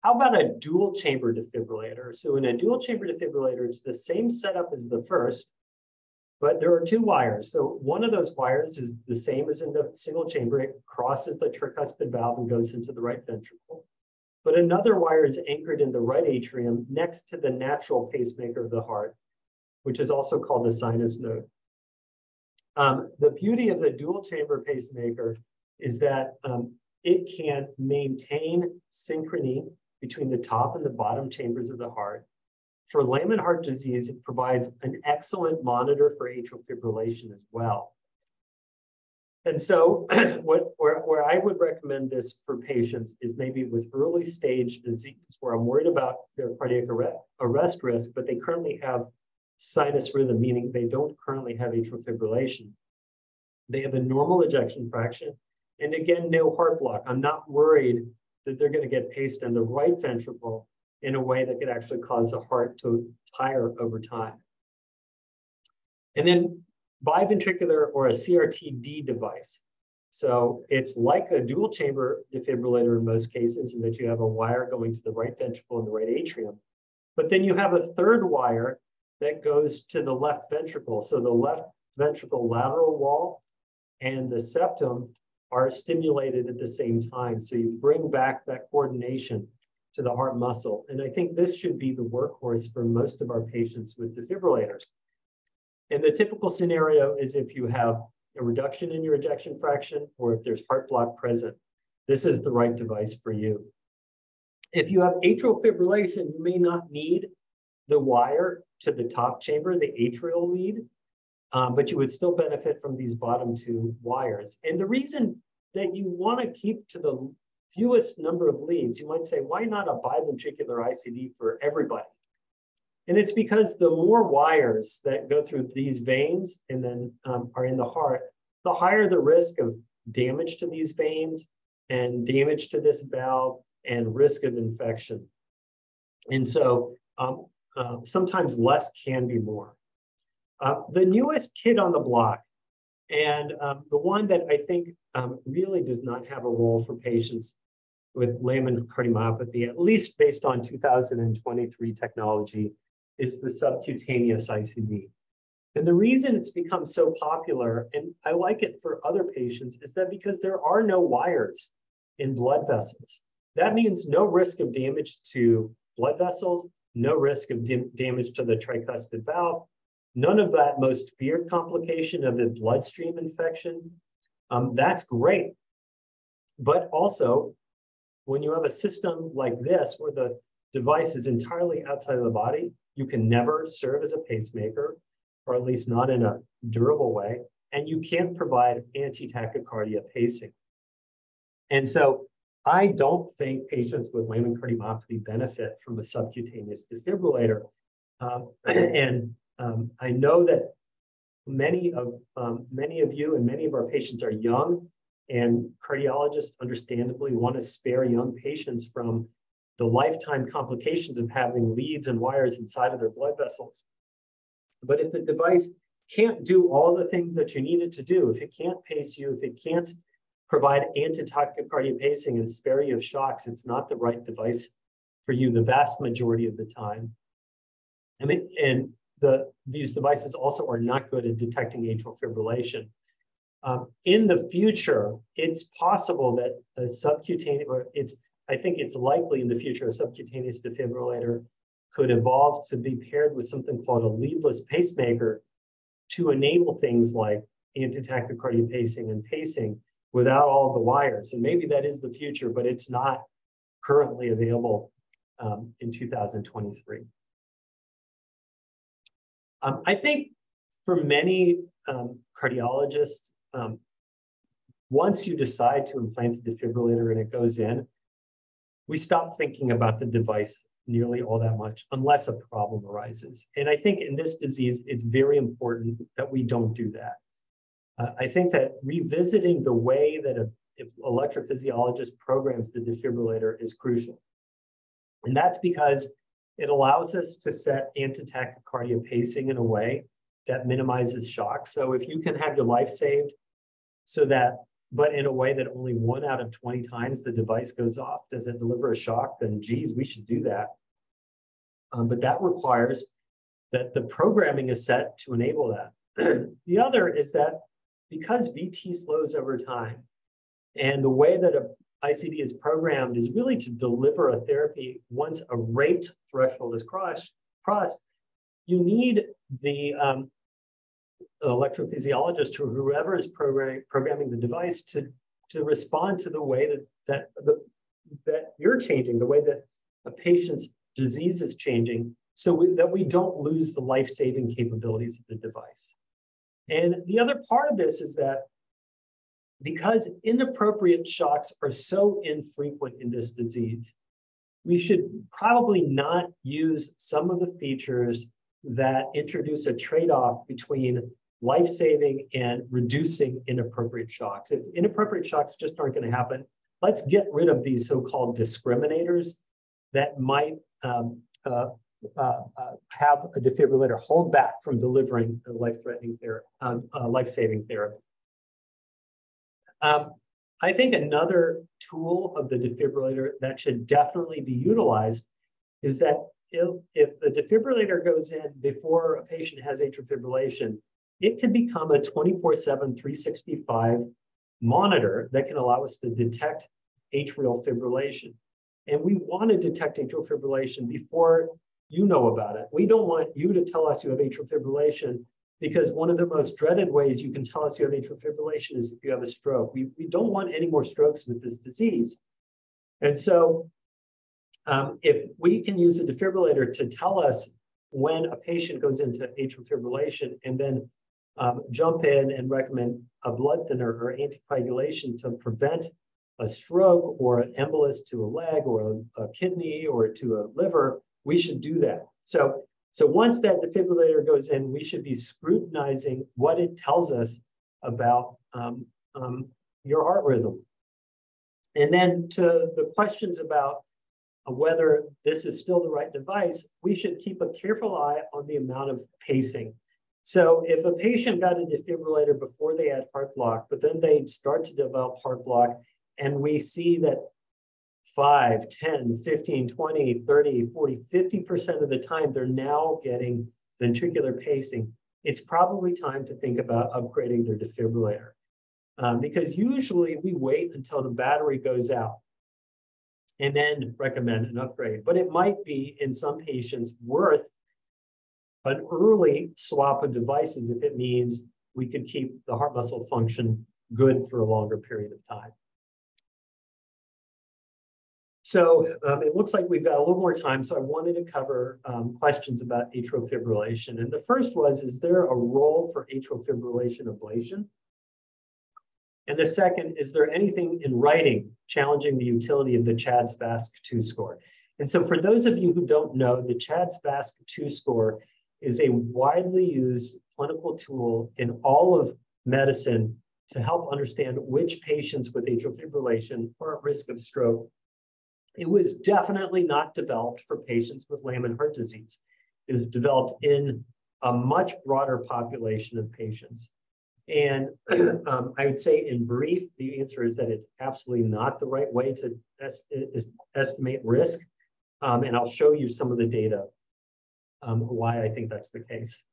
How about a dual chamber defibrillator? So in a dual chamber defibrillator, it's the same setup as the first, but there are two wires. So one of those wires is the same as in the single chamber. It crosses the tricuspid valve and goes into the right ventricle. But another wire is anchored in the right atrium next to the natural pacemaker of the heart, which is also called the sinus node. The beauty of the dual chamber pacemaker is that it can maintain synchrony between the top and the bottom chambers of the heart. For layman heart disease, it provides an excellent monitor for atrial fibrillation as well. And so where I would recommend this for patients is maybe with early stage disease, where I'm worried about their cardiac arrest risk, but they currently have sinus rhythm, meaning they don't currently have atrial fibrillation. They have a normal ejection fraction, and again, no heart block. I'm not worried that they're going to get paced in the right ventricle in a way that could actually cause the heart to tire over time. And then biventricular or a CRT-D device. So it's like a dual chamber defibrillator in most cases, in that you have a wire going to the right ventricle and the right atrium. But then you have a third wire that goes to the left ventricle. So the left ventricle lateral wall and the septum are stimulated at the same time. So you bring back that coordination to the heart muscle. And I think this should be the workhorse for most of our patients with defibrillators. And the typical scenario is if you have a reduction in your ejection fraction, or if there's heart block present, this is the right device for you. If you have atrial fibrillation, you may not need the wire to the top chamber, the atrial lead, but you would still benefit from these bottom two wires. And the reason that you want to keep to the fewest number of leads, you might say, why not a biventricular ICD for everybody? And it's because the more wires that go through these veins and then are in the heart, the higher the risk of damage to these veins and damage to this valve and risk of infection. And so sometimes less can be more. The newest kid on the block And the one that I think really does not have a role for patients with LMNA cardiomyopathy, at least based on 2023 technology, is the subcutaneous ICD. And the reason it's become so popular, and I like it for other patients, is that because there are no wires in blood vessels. That means no risk of damage to blood vessels, no risk of damage to the tricuspid valve, none of that most feared complication of a bloodstream infection. That's great. But also, when you have a system like this, where the device is entirely outside of the body, you can never serve as a pacemaker, or at least not in a durable way, and you can't provide anti-tachycardia pacing. And so I don't think patients with LMNA cardiomyopathy benefit from a subcutaneous defibrillator. I know that many of you and many of our patients are young, and cardiologists understandably want to spare young patients from the lifetime complications of having leads and wires inside of their blood vessels. But if the device can't do all the things that you need it to do, if it can't pace you, if it can't provide anti-tachycardia pacing and spare you of shocks, it's not the right device for you the vast majority of the time. I mean, and these devices also are not good at detecting atrial fibrillation. In the future, it's possible that a subcutaneous, I think it's likely in the future, a subcutaneous defibrillator could evolve to be paired with something called a leadless pacemaker to enable things like anti-tachycardia pacing and pacing without all of the wires. And maybe that is the future, but it's not currently available in 2023. I think for many cardiologists, once you decide to implant a defibrillator and it goes in, we stop thinking about the device nearly all that much unless a problem arises. And I think in this disease, it's very important that we don't do that. I think that revisiting the way that an electrophysiologist programs the defibrillator is crucial. And that's because it allows us to set anti-tachycardia pacing in a way that minimizes shock. So if you can have your life saved but in a way that only 1 out of 20 times the device goes off, does it deliver a shock? Then geez, we should do that. But that requires that the programming is set to enable that. The other is that because VT slows over time, and the way that an ICD is programmed is really to deliver a therapy once a rate threshold is crossed, you need the electrophysiologist or whoever is programming the device to respond to the way that you're changing, the way that a patient's disease is changing, so that we don't lose the life-saving capabilities of the device. And the other part of this is that because inappropriate shocks are so infrequent in this disease, we should probably not use some of the features that introduce a trade-off between life-saving and reducing inappropriate shocks. If inappropriate shocks just aren't going to happen, let's get rid of these so-called discriminators that might have a defibrillator hold back from delivering a life-threatening therapy, life-saving therapy. I think another tool of the defibrillator that should definitely be utilized is that if the defibrillator goes in before a patient has atrial fibrillation, it can become a 24/7, 365 monitor that can allow us to detect atrial fibrillation. And we want to detect atrial fibrillation before you know about it. We don't want you to tell us you have atrial fibrillation, because one of the most dreaded ways you can tell us you have atrial fibrillation is if you have a stroke. We don't want any more strokes with this disease. And so if we can use a defibrillator to tell us when a patient goes into atrial fibrillation and then jump in and recommend a blood thinner or anticoagulation to prevent a stroke or an embolus to a leg or a kidney or to a liver, we should do that. So once that defibrillator goes in, we should be scrutinizing what it tells us about your heart rhythm. And then to the questions about whether this is still the right device, we should keep a careful eye on the amount of pacing. So if a patient got a defibrillator before they had heart block, but then they start to develop heart block, and we see that 5, 10, 15, 20, 30, 40, 50% of the time, they're now getting ventricular pacing, it's probably time to think about upgrading their defibrillator. Because usually we wait until the battery goes out and then recommend an upgrade. But it might be, in some patients, worth an early swap of devices if it means we could keep the heart muscle function good for a longer period of time. So it looks like we've got a little more time, so I wanted to cover questions about atrial fibrillation. And the first was, is there a role for atrial fibrillation ablation? And the second, is there anything in writing challenging the utility of the CHA2DS2 score? And so for those of you who don't know, the CHA2DS2 score is a widely used clinical tool in all of medicine to help understand which patients with atrial fibrillation are at risk of stroke. It was definitely not developed for patients with Lambert heart disease. It was developed in a much broader population of patients. And I would say in brief, the answer is that it's absolutely not the right way to estimate risk. And I'll show you some of the data why I think that's the case.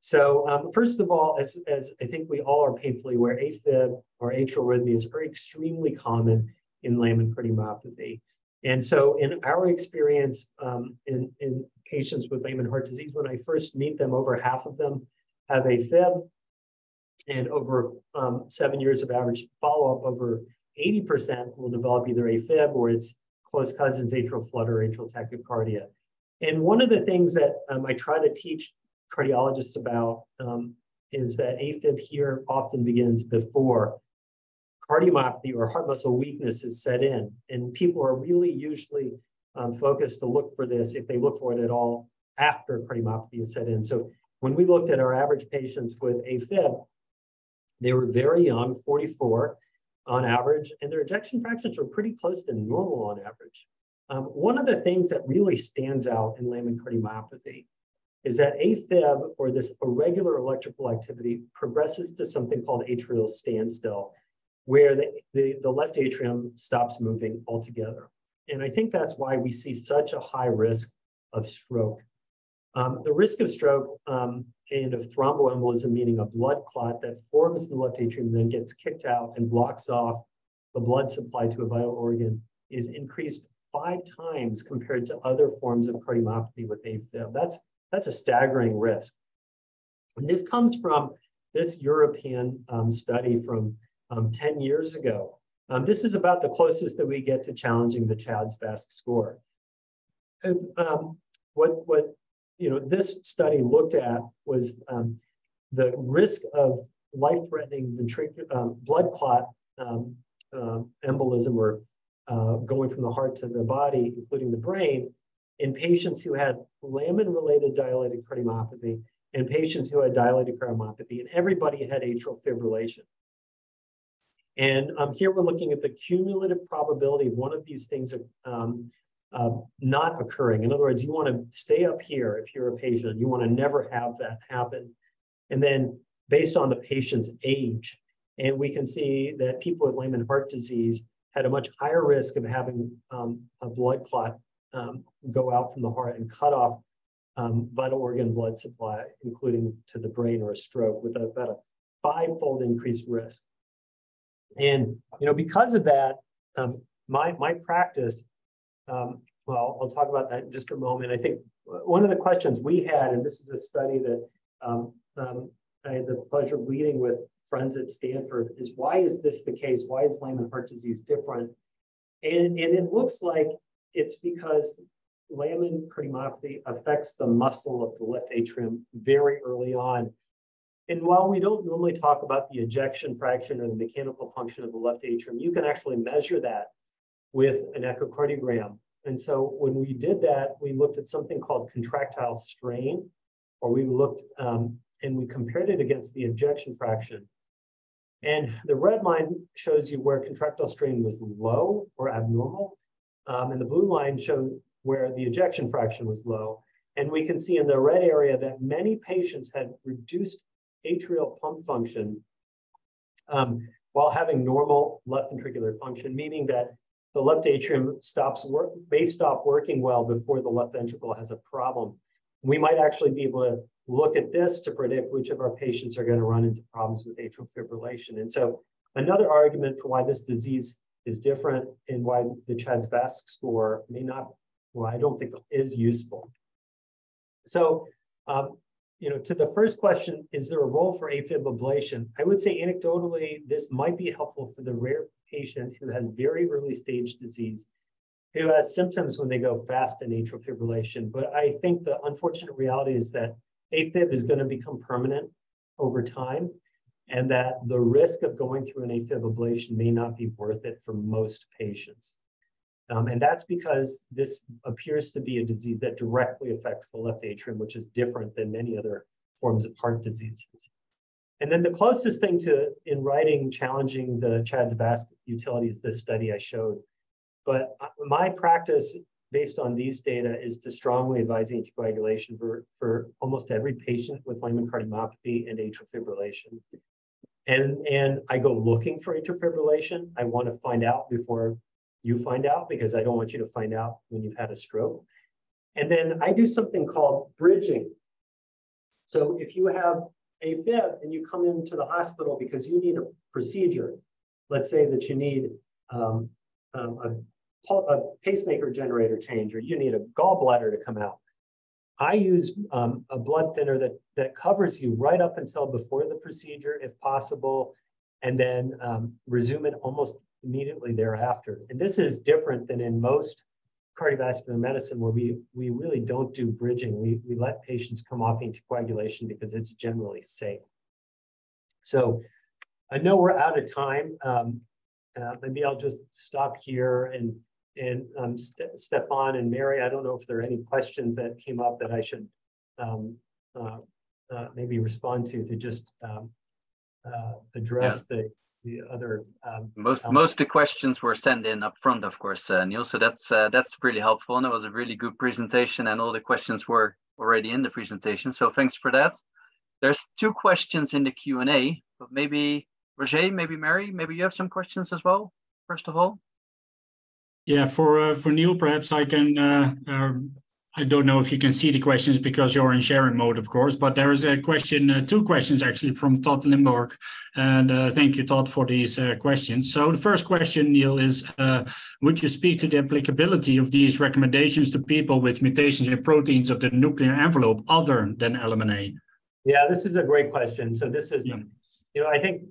So first of all, as I think we all are painfully aware, AFib or atrial arrhythmias are extremely common in Lambert cardiomyopathy. And so in our experience in patients with Lambert heart disease, when I first meet them, over half of them have AFib. And over 7 years of average follow-up, over 80% will develop either AFib or its close cousins, atrial flutter, atrial tachycardia. And one of the things that I try to teach cardiologists about is that AFib here often begins before cardiomyopathy or heart muscle weakness is set in. And people are really usually focused to look for this, if they look for it at all, after cardiomyopathy is set in. So when we looked at our average patients with AFib, they were very young, 44 on average, and their ejection fractions were pretty close to normal on average. One of the things that really stands out in Lambert cardiomyopathy is that AFib, or this irregular electrical activity, progresses to something called atrial standstill, where the left atrium stops moving altogether. And I think that's why we see such a high risk of stroke. The risk of stroke and of thromboembolism, meaning a blood clot that forms in the left atrium, then gets kicked out and blocks off the blood supply to a vital organ, is increased 5 times compared to other forms of cardiomyopathy with AFib. That's a staggering risk. And this comes from this European study from 10 years ago. This is about the closest that we get to challenging the CHA2DS2 score. What this study looked at was the risk of life-threatening blood clot embolism, or going from the heart to the body, including the brain, in patients who had Lambert-related dilated cardiomyopathy and patients who had dilated cardiomyopathy, and everybody had atrial fibrillation. And here we're looking at the cumulative probability of one of these things not occurring. In other words, you want to stay up here if you're a patient. You want to never have that happen. And then based on the patient's age, and we can see that people with Lambert heart disease had a much higher risk of having a blood clot go out from the heart and cut off vital organ blood supply, including to the brain, or a stroke, with about a 5-fold increased risk. And because of that, my practice, well, I'll talk about that in just a moment. I think one of the questions we had, and this is a study that I had the pleasure of leading with friends at Stanford, is why is this the case? Why is Lambert heart disease different? And it looks like it's because Lambert cardiomyopathy affects the muscle of the left atrium very early on. And while we don't normally talk about the ejection fraction or the mechanical function of the left atrium, you can actually measure that with an echocardiogram. And so when we did that, we looked at something called contractile strain, or we looked and we compared it against the ejection fraction. And the red line shows you where contractile strain was low or abnormal. And the blue line shows where the ejection fraction was low. And we can see in the red area that many patients had reduced atrial pump function while having normal left ventricular function, meaning that the left atrium may stop working well before the left ventricle has a problem. We might actually be able to look at this to predict which of our patients are going to run into problems with atrial fibrillation. And so another argument for why this disease is different and why the CHA2DS2-VASc score may not, well, I don't think is useful. So, to the first question, is there a role for AFib ablation? I would say anecdotally, this might be helpful for the rare patient who has very early stage disease, who has symptoms when they go fast in atrial fibrillation. But I think the unfortunate reality is that AFib is going to become permanent over time, and that the risk of going through an AFib ablation may not be worth it for most patients. And that's because this appears to be a disease that directly affects the left atrium, which is different than many other forms of heart diseases. And then the closest thing to, in writing, challenging the CHA2DS2-VASc utility is this study I showed. But my practice, based on these data, is to strongly advise anticoagulation for almost every patient with LMNA cardiomyopathy and atrial fibrillation. And I go looking for atrial fibrillation. I want to find out before you find out, because I don't want you to find out when you've had a stroke. And then I do something called bridging. So if you have AFib and you come into the hospital because you need a procedure, let's say that you need a pacemaker generator change, or you need a gallbladder to come out, I use a blood thinner that covers you right up until before the procedure, if possible, and then resume it almost immediately thereafter. And this is different than in most cardiovascular medicine, where we really don't do bridging. We let patients come off anticoagulation because it's generally safe. So I know we're out of time. Maybe I'll just stop here, and Stefan and Mary, I don't know if there are any questions that came up that I should maybe respond to just address the other. Most of the questions were sent in up front, of course, Neil. So that's really helpful, and it was a really good presentation, and all the questions were already in the presentation. So thanks for that. There's 2 questions in the Q&A, but maybe Roger, maybe Mary, maybe you have some questions as well. First of all. Yeah, for Neil, perhaps I can. I don't know if you can see the questions because you're in sharing mode, of course, but there is a question, 2 questions actually from Todd Limburg. And thank you, Todd, for these questions. So the first question, Neil, is would you speak to the applicability of these recommendations to people with mutations in proteins of the nuclear envelope other than LMNA? Yeah, this is a great question. So this is, I think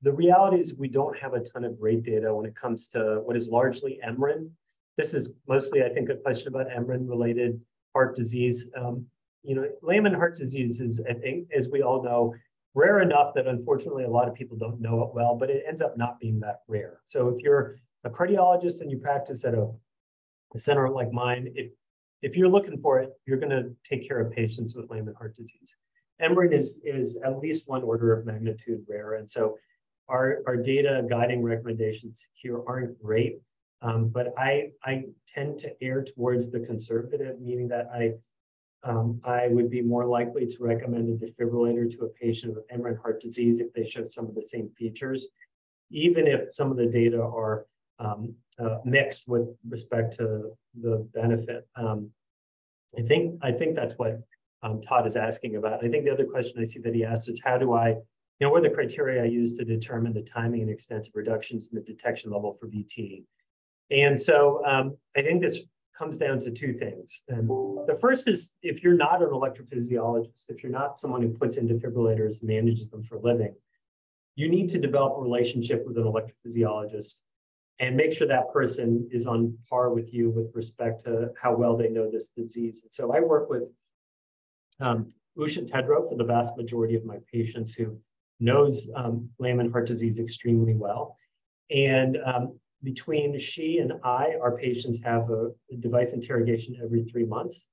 the reality is we don't have a ton of great data when it comes to what is largely MRIN. This is mostly, I think, a question about MRIN-related heart disease. Layman heart disease is, I think, as we all know, rare enough that unfortunately a lot of people don't know it well, but it ends up not being that rare. So if you're a cardiologist and you practice at a center like mine, if you're looking for it, you're going to take care of patients with Layman heart disease. MRIN is at least 1 order of magnitude rare, and so our data guiding recommendations here aren't great. But I tend to err towards the conservative, meaning that I would be more likely to recommend a defibrillator to a patient with MRIN heart disease if they show some of the same features, even if some of the data are mixed with respect to the benefit. I think that's what Todd is asking about. I think the other question I see that he asked is what are the criteria I use to determine the timing and extent of reductions in the detection level for VT? And so I think this comes down to 2 things. The first is, if you're not an electrophysiologist, if you're not someone who puts in defibrillators and manages them for a living, you need to develop a relationship with an electrophysiologist and make sure that person is on par with you with respect to how well they know this disease. And so I work with Usha Tedrow for the vast majority of my patients, who knows Layman heart disease extremely well. And between she and our patients have a device interrogation every 3 months.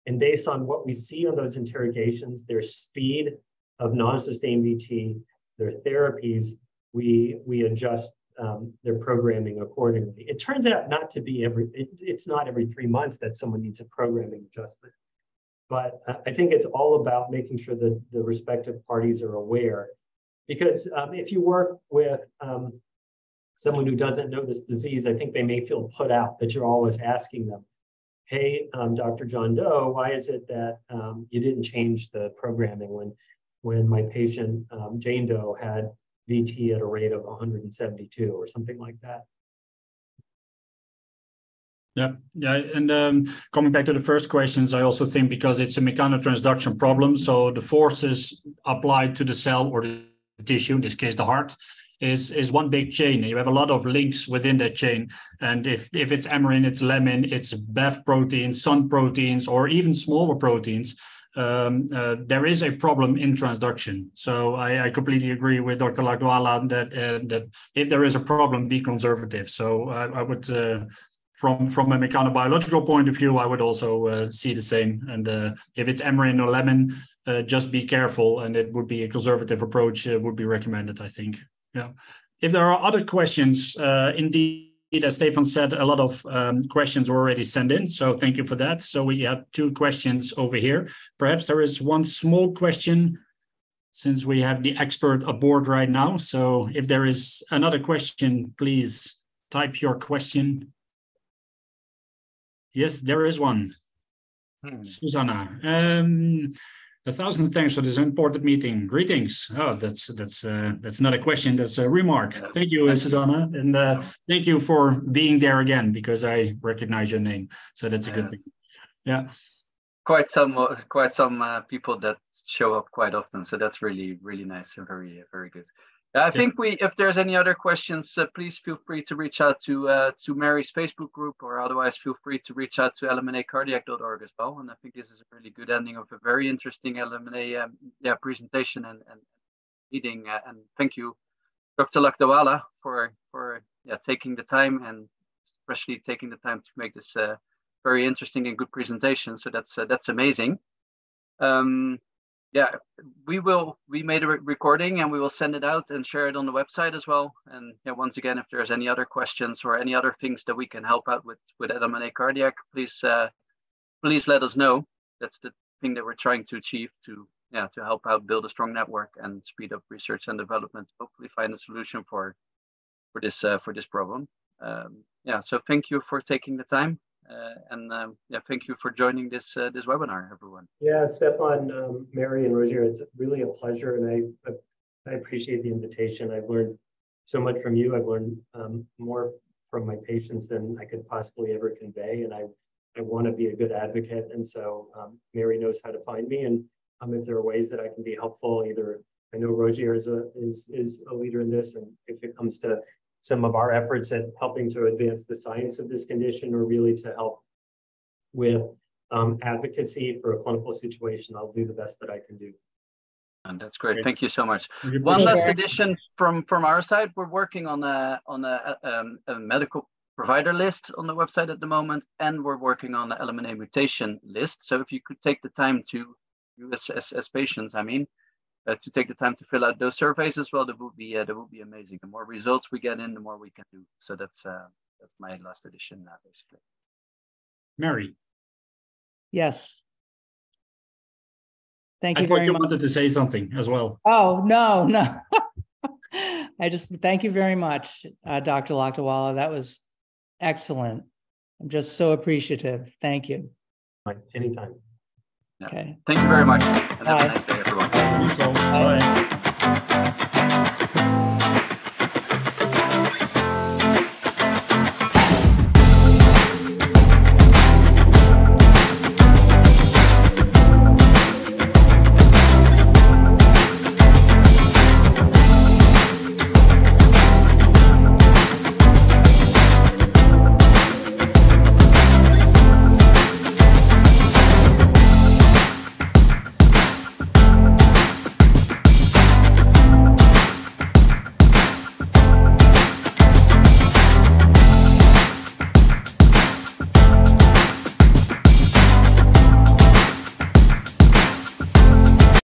And based on what we see on those interrogations, their speed of non-sustained VT, their therapies, we adjust their programming accordingly. It turns out not to be it's not every 3 months that someone needs a programming adjustment. But I think it's all about making sure that the respective parties are aware. Because if you work with someone who doesn't know this disease, I think they may feel put out that you're always asking them, hey, Dr. John Doe, why is it that you didn't change the programming when my patient Jane Doe had VT at a rate of 172 or something like that? Yeah, and coming back to the first questions, I also think because it's a mechanotransduction problem, so the forces applied to the cell or the tissue, in this case the heart, is one big chain, and you have a lot of links within that chain. And if it's amarin, it's lemon, it's BAF proteins, sun proteins, or even smaller proteins, there is a problem in transduction. So I completely agree with Dr. Lakdawala that if there is a problem, be conservative. So I would, from a mechanobiological point of view, I would also see the same. And if it's amarin or lemon, just be careful, and it would be a conservative approach would be recommended, I think. Yeah. If there are other questions, indeed, as Stefan said, a lot of questions were already sent in. So thank you for that. So we had 2 questions over here. Perhaps there is one small question since we have the expert aboard right now. So if there is another question, please type your question. Yes, there is one. Susanna, 1,000 thanks for this important meeting. Greetings. Oh, that's not a question, that's a remark. Thank you, Susanna, and thank you for being there again, because I recognize your name, so that's a good thing. Yeah, quite some people that show up quite often, so that's really nice and very good. I think if there's any other questions, please feel free to reach out to Mary's Facebook group, or otherwise feel free to reach out to LMNAcardiac.org as well. And I think this is a really good ending of a very interesting LMNA presentation and meeting. And thank you, Dr. Lakdawala, for taking the time, and especially taking the time to make this very interesting and good presentation. So that's amazing. We made a recording, and we will send it out and share it on the website as well. And once again, if there's any other questions or any other things that we can help out with LMNA Cardiac, please let us know. That's the thing that we're trying to achieve, to help out build a strong network and speed up research and development, hopefully find a solution for this problem. So thank you for taking the time. Thank you for joining this webinar, everyone. Yeah, Stefan, Mary, and Roger, it's really a pleasure, and I appreciate the invitation. I've learned so much from you. I've learned more from my patients than I could possibly ever convey, and I want to be a good advocate. And so Mary knows how to find me, and if there are ways that I can be helpful, either I know Roger is a leader in this, and if it comes to some of our efforts at helping to advance the science of this condition, or really to help with advocacy for a clinical situation, I'll do the best that I can do. And that's great. Thank you so much. One last addition from our side: we're working on a medical provider list on the website at the moment, and we're working on the LMNA mutation list. So if you could take the time to, as patients, to take the time to fill out those surveys as well, that would be amazing. The more results we get in, the more we can do. So that's my last addition, basically. Mary. Yes. Thank you very much. You wanted to say something as well. Oh, no. I just thank you very much, Dr. Lakdawala. That was excellent. I'm just so appreciative. Thank you. Anytime. Yeah. Okay. Thank you very much. And have a nice day, everyone. Bye.